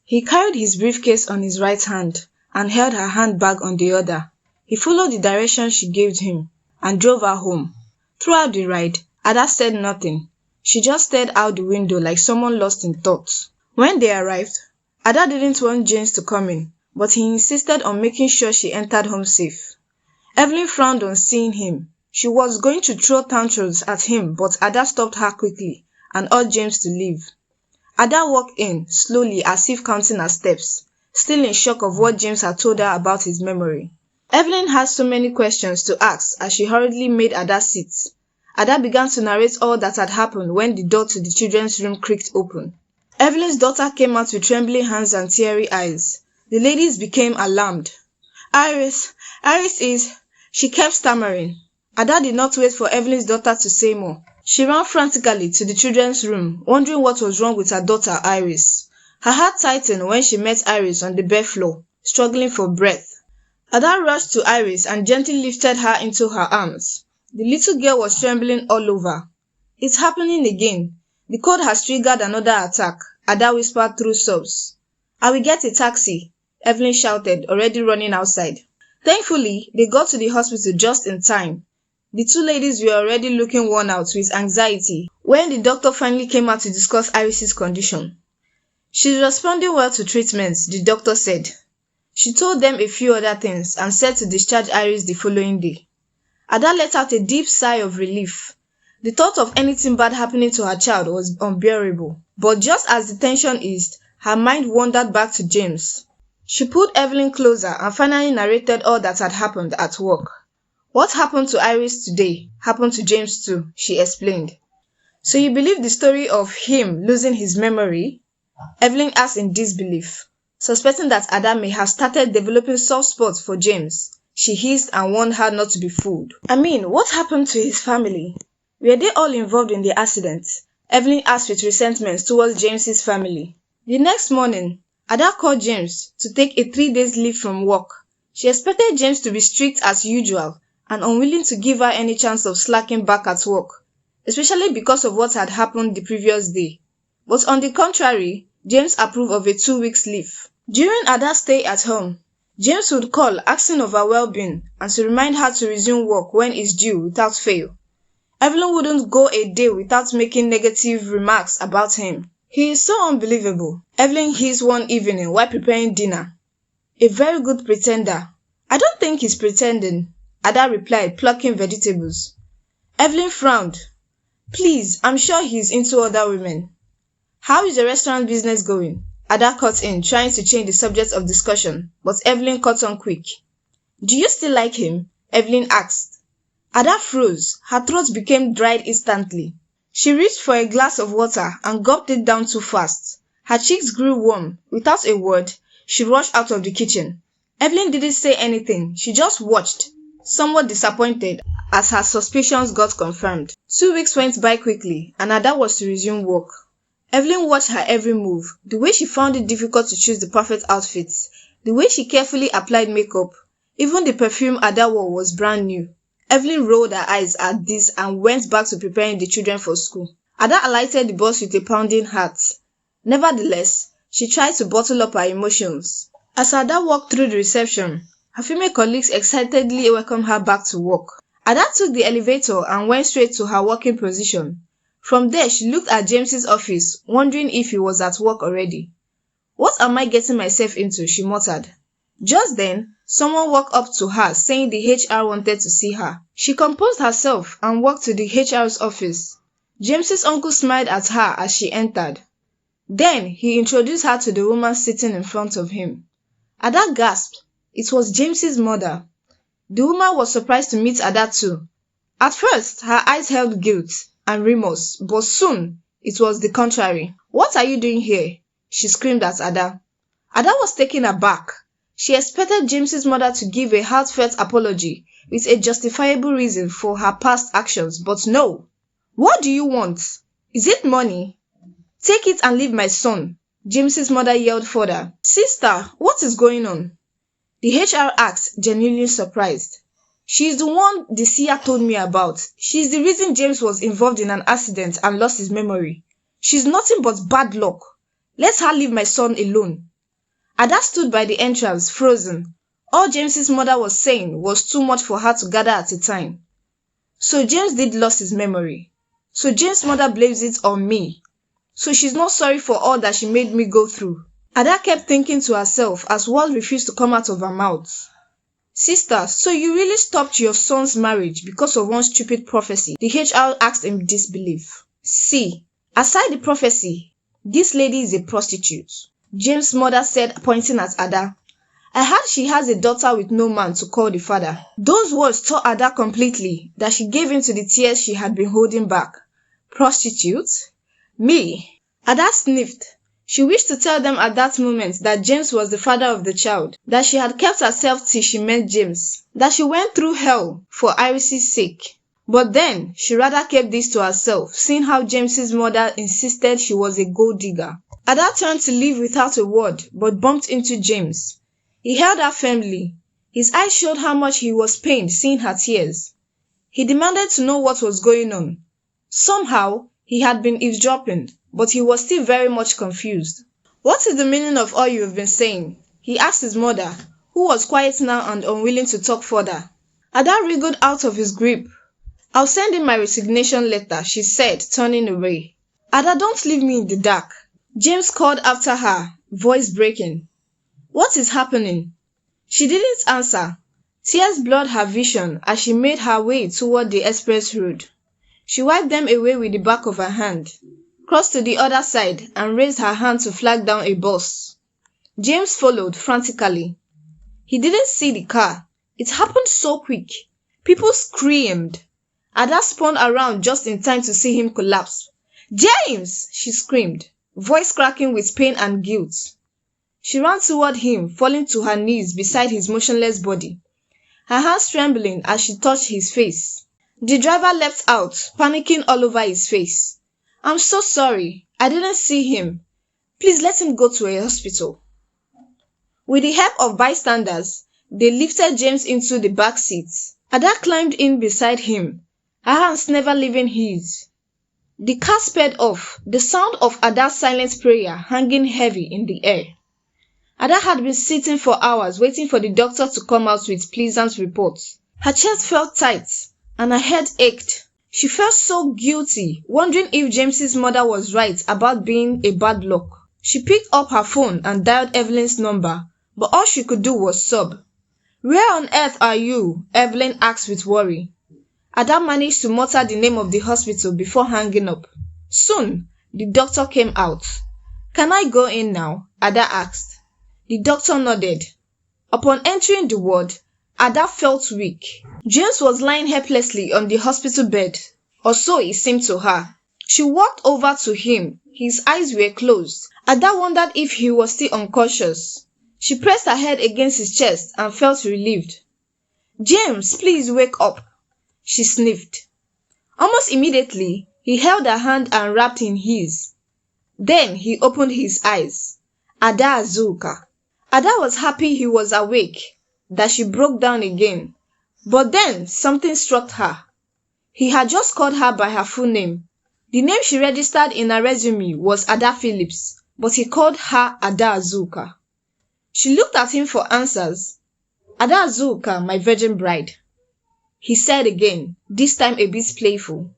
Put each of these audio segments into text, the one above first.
He carried his briefcase on his right hand and held her handbag on the other. He followed the direction she gave him and drove her home. Throughout the ride, Ada said nothing. She just stared out the window like someone lost in thought. When they arrived, Ada didn't want James to come in, but he insisted on making sure she entered home safe. Evelyn frowned on seeing him. She was going to throw tantrums at him, but Ada stopped her quickly and urged James to leave. Ada walked in, slowly as if counting her steps, still in shock of what James had told her about his memory. Evelyn had so many questions to ask as she hurriedly made Ada sit. Ada began to narrate all that had happened when the door to the children's room creaked open. Evelyn's daughter came out with trembling hands and teary eyes. The ladies became alarmed. Iris is... She kept stammering. Ada did not wait for Evelyn's daughter to say more. She ran frantically to the children's room, wondering what was wrong with her daughter Iris. Her heart tightened when she met Iris on the bare floor, struggling for breath. Ada rushed to Iris and gently lifted her into her arms. The little girl was trembling all over. It's happening again. The code has triggered another attack, Ada whispered through sobs. I will get a taxi, Evelyn shouted, already running outside. Thankfully, they got to the hospital just in time. The two ladies were already looking worn out with anxiety when the doctor finally came out to discuss Iris's condition. She's responding well to treatment, the doctor said. She told them a few other things and said to discharge Iris the following day. Ada let out a deep sigh of relief. The thought of anything bad happening to her child was unbearable. But just as the tension eased, her mind wandered back to James. She pulled Evelyn closer and finally narrated all that had happened at work. What happened to Iris today happened to James too, she explained. So you believe the story of him losing his memory? Evelyn asked in disbelief, suspecting that Ada may have started developing soft spots for James. She hissed and warned her not to be fooled. I mean, what happened to his family? Were they all involved in the accident? Evelyn asked with resentment towards James's family. The next morning, Ada called James to take a 3 days leave from work. She expected James to be strict as usual and unwilling to give her any chance of slacking back at work, especially because of what had happened the previous day. But on the contrary, James approved of a 2 weeks leave. During Ada's stay at home, James would call asking of her well-being and to remind her to resume work when it's due without fail. Evelyn wouldn't go a day without making negative remarks about him. He is so unbelievable, Evelyn hissed one evening while preparing dinner. A very good pretender. I don't think he's pretending, Ada replied, plucking vegetables. Evelyn frowned. Please, I'm sure he's into other women. How is the restaurant business going? Ada cut in, trying to change the subject of discussion, but Evelyn cut on quick. Do you still like him? Evelyn asked. Ada froze. Her throat became dried instantly. She reached for a glass of water and gulped it down too fast. Her cheeks grew warm. Without a word, she rushed out of the kitchen. Evelyn didn't say anything. She just watched, somewhat disappointed as her suspicions got confirmed. 2 weeks went by quickly and Ada was to resume work. Evelyn watched her every move, the way she found it difficult to choose the perfect outfits, the way she carefully applied makeup. Even the perfume Ada wore was brand new. Evelyn rolled her eyes at this and went back to preparing the children for school. Ada alighted the bus with a pounding heart. Nevertheless, she tried to bottle up her emotions. As Ada walked through the reception, her female colleagues excitedly welcomed her back to work. Ada took the elevator and went straight to her working position. From there, she looked at James's office, wondering if he was at work already. What am I getting myself into? She muttered. Just then, someone walked up to her saying the HR wanted to see her. She composed herself and walked to the HR's office. James's uncle smiled at her as she entered. Then, he introduced her to the woman sitting in front of him. Ada gasped. It was James's mother. The woman was surprised to meet Ada too. At first, her eyes held guilt and remorse, but soon it was the contrary. What are you doing here? She screamed at Ada. Ada was taken aback. She expected James's mother to give a heartfelt apology with a justifiable reason for her past actions, but no. What do you want? Is it money? Take it and leave my son, James's mother yelled further. Sister, what is going on? The HR asked, genuinely surprised. She is the one the seer told me about. She is the reason James was involved in an accident and lost his memory. She's nothing but bad luck. Let her leave my son alone. Ada stood by the entrance, frozen. All James's mother was saying was too much for her to gather at a time. So James did lose his memory. So James' mother blames it on me. So she's not sorry for all that she made me go through. Ada kept thinking to herself as words refused to come out of her mouth. Sister, so you really stopped your son's marriage because of one stupid prophecy? The HR asked in disbelief. See, aside the prophecy, this lady is a prostitute, James' mother said, pointing at Ada. I heard she has a daughter with no man to call the father. Those words tore Ada completely, that she gave in to the tears she had been holding back. Prostitute? Me? Ada sniffed. She wished to tell them at that moment that James was the father of the child, that she had kept herself till she met James, that she went through hell for Iris' sake. But then, she rather kept this to herself, seeing how James's mother insisted she was a gold digger. Ada turned to leave without a word, but bumped into James. He held her firmly. His eyes showed how much he was pained seeing her tears. He demanded to know what was going on. Somehow, he had been eavesdropping, but he was still very much confused. What is the meaning of all you have been saying? He asked his mother, who was quiet now and unwilling to talk further. Ada wriggled out of his grip. I'll send in my resignation letter, she said, turning away. Ada, don't leave me in the dark. James called after her, voice breaking. What is happening? She didn't answer. Tears blurred her vision as she made her way toward the express road. She wiped them away with the back of her hand, crossed to the other side, and raised her hand to flag down a bus. James followed frantically. He didn't see the car. It happened so quick. People screamed. Ada spun around just in time to see him collapse. James! She screamed, voice cracking with pain and guilt. She ran toward him, falling to her knees beside his motionless body, her hands trembling as she touched his face. The driver leapt out, panicking all over his face. I'm so sorry. I didn't see him. Please let him go to a hospital. With the help of bystanders, they lifted James into the back seat. Ada climbed in beside him, her hands never leaving his. The car sped off, the sound of Ada's silent prayer hanging heavy in the air. Ada had been sitting for hours waiting for the doctor to come out with pleasant reports. Her chest felt tight and her head ached. She felt so guilty, wondering if James's mother was right about being a bad luck. She picked up her phone and dialed Evelyn's number, but all she could do was sob. Where on earth are you? Evelyn asked with worry. Ada managed to mutter the name of the hospital before hanging up. Soon, the doctor came out. Can I go in now? Ada asked. The doctor nodded. Upon entering the ward, Ada felt weak. James was lying helplessly on the hospital bed, or so it seemed to her. She walked over to him. His eyes were closed. Ada wondered if he was still unconscious. She pressed her head against his chest and felt relieved. James, please wake up, she sniffed. Almost immediately, he held her hand and wrapped in his. Then he opened his eyes. Ada Azuka. Ada was happy he was awake, that she broke down again. But then something struck her. He had just called her by her full name. The name she registered in her resume was Ada Phillips, but he called her Ada Azuka. She looked at him for answers. Ada Azuka, my virgin bride, he said again, this time a bit playful.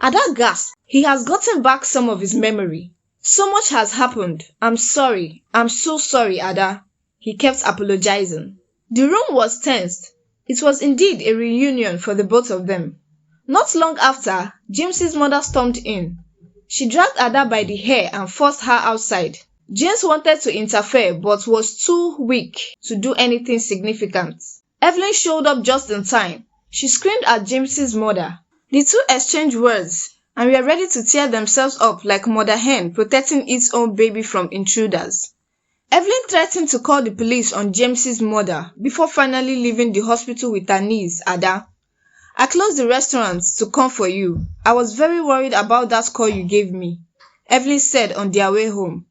Ada gasped. He has gotten back some of his memory. So much has happened. I'm sorry. I'm so sorry, Ada. He kept apologizing. The room was tensed. It was indeed a reunion for the both of them. Not long after, James's mother stormed in. She dragged Ada by the hair and forced her outside. James wanted to interfere but was too weak to do anything significant. Evelyn showed up just in time. She screamed at James's mother. The two exchanged words and were ready to tear themselves up like mother hen protecting its own baby from intruders. Evelyn threatened to call the police on James's mother before finally leaving the hospital with her niece, Ada. I closed the restaurant to come for you. I was very worried about that call you gave me, Evelyn said on their way home.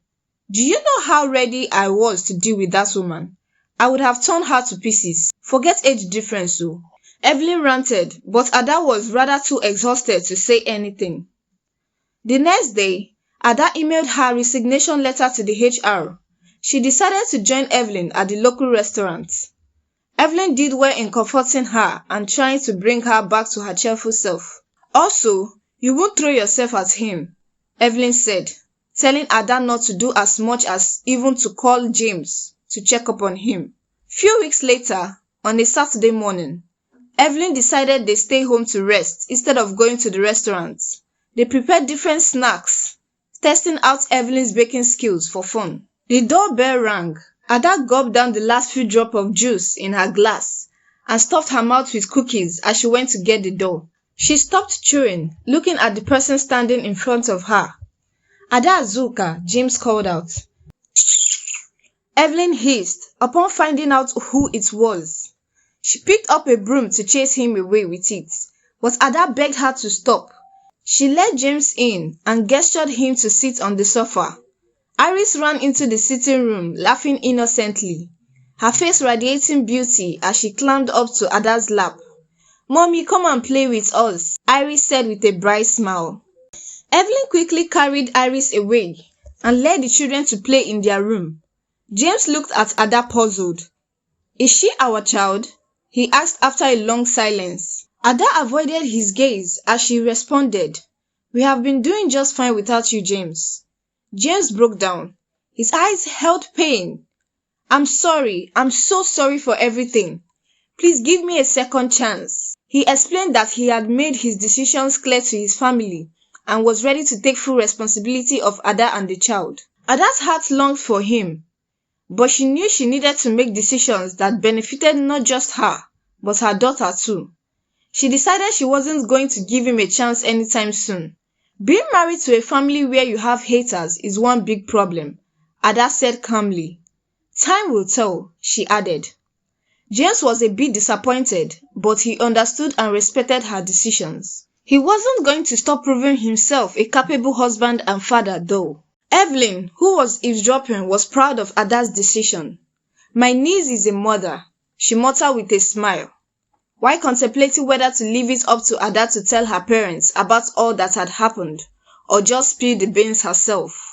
Do you know how ready I was to deal with that woman? I would have torn her to pieces. Forget age difference, though. Evelyn ranted, but Ada was rather too exhausted to say anything. The next day, Ada emailed her resignation letter to the HR. She decided to join Evelyn at the local restaurant. Evelyn did well in comforting her and trying to bring her back to her cheerful self. Also, you won't throw yourself at him, Evelyn said, telling Ada not to do as much as even to call James to check up on him. Few weeks later, on a Saturday morning, Evelyn decided they stay home to rest instead of going to the restaurant. They prepared different snacks, testing out Evelyn's baking skills for fun. The doorbell rang. Ada gulped down the last few drops of juice in her glass and stuffed her mouth with cookies as she went to get the door. She stopped chewing, looking at the person standing in front of her. Ada Azuka, James called out. Evelyn hissed upon finding out who it was. She picked up a broom to chase him away with it, but Ada begged her to stop. She led James in and gestured him to sit on the sofa. Iris ran into the sitting room, laughing innocently, her face radiating beauty as she climbed up to Ada's lap. "Mommy, come and play with us," Iris said with a bright smile. Evelyn quickly carried Iris away and led the children to play in their room. James looked at Ada puzzled. "Is she our child?" he asked after a long silence. Ada avoided his gaze as she responded, "We have been doing just fine without you, James." James broke down. His eyes held pain. I'm so sorry for everything. Please give me a second chance." He explained that he had made his decisions clear to his family and was ready to take full responsibility of Ada and the child. Ada's heart longed for him, but she knew she needed to make decisions that benefited not just her, but her daughter too. She decided she wasn't going to give him a chance anytime soon. "Being married to a family where you have haters is one big problem," Ada said calmly. "Time will tell," she added. James was a bit disappointed, but he understood and respected her decisions. He wasn't going to stop proving himself a capable husband and father though. Evelyn, who was eavesdropping, was proud of Ada's decision. "My niece is a mother," she muttered with a smile, while contemplating whether to leave it up to Ada to tell her parents about all that had happened, or just spill the beans herself.